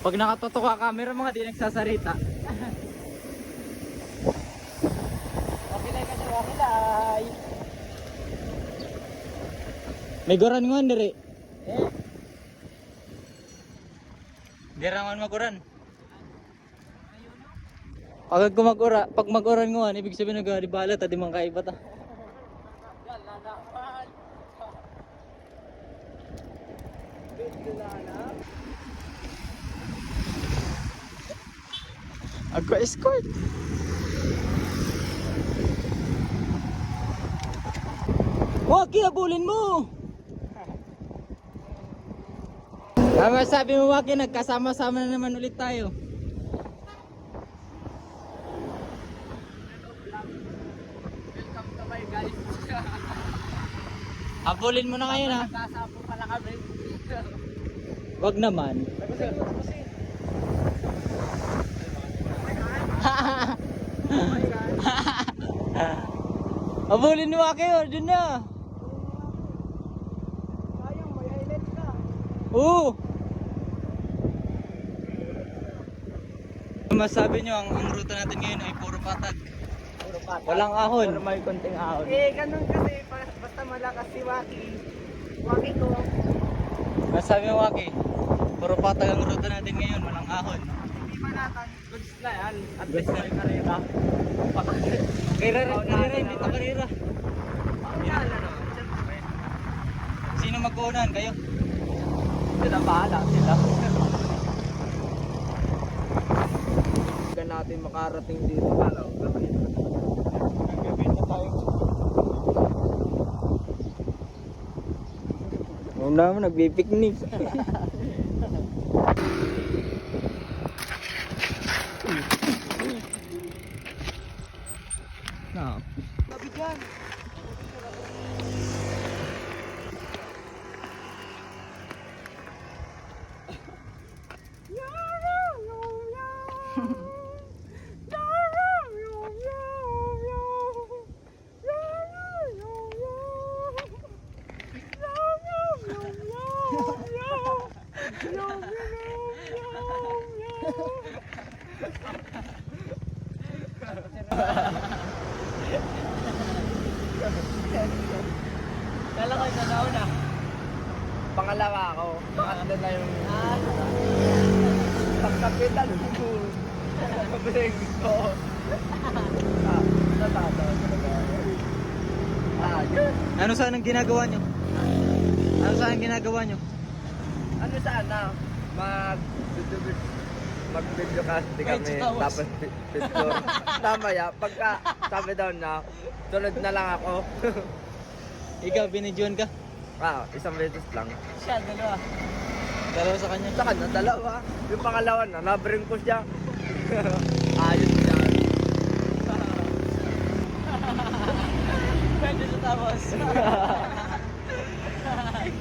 Pag nakatoto ka camera mga di nagsasarita. Wakilay ka siya, wakilay. May goran nga nire. Di raman maguran. Pag mag-oran nga, ibig sabihin nag-alibala ta di man kaiba ta. Agka-escort. Waki, abulin mo! Tama sabi mo, Waki, nagkasama-sama na naman ulit tayo. Welcome to my guys. Abulin mo na ngayon ha. Nagkasapo pala kami. Wag naman. Abulin mo Waki, oh, dun na. Sayang, may highlight ka. Oo. Masabi nyo, ang ruta natin ngayon ay puro patag. Puro patag. Walang ahon. Pero may konting ahon. Eh, ganun kasi, basta malakas si Waki. Waki ko. Masabi mo Waki, puro patag ang ruta natin ngayon, walang ahon. Hindi pa natin. Goods na yan. At Goods least na. may karera. Karera, hindi pa karera. Yan, ano. Siyempre. Sino mag-uunan? Kayo? Sila bahala sila. Huwag natin makarating dito. Kalaw. Gabi na tayo. Una mo, nagpipiknik. No. Sabi dyan. Kala ko isa na una. Pangalawa ako. Pangatlo na yung pagkapitan ko. Pabring ko. Natatawa talaga. Yun. Ano saan ang ginagawa nyo? Ano saan ang ginagawa nyo? Ano sana? Mag-video casting kami. Tapos picture. Tama ya. Pagka sabi daw na, sunod na lang ako. Ikaw, binidyoan ka? Isang beses lang. Siya, dalawa. Dalawa sa kanya. Sa kanya, dalawa. Yung pangalawa na, nabring ko siya. Ayos siya. Pwede sa tapos.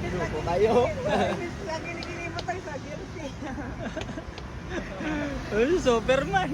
Suko kayo. Lagi naginimot tayo sa jersey. Ay, Superman.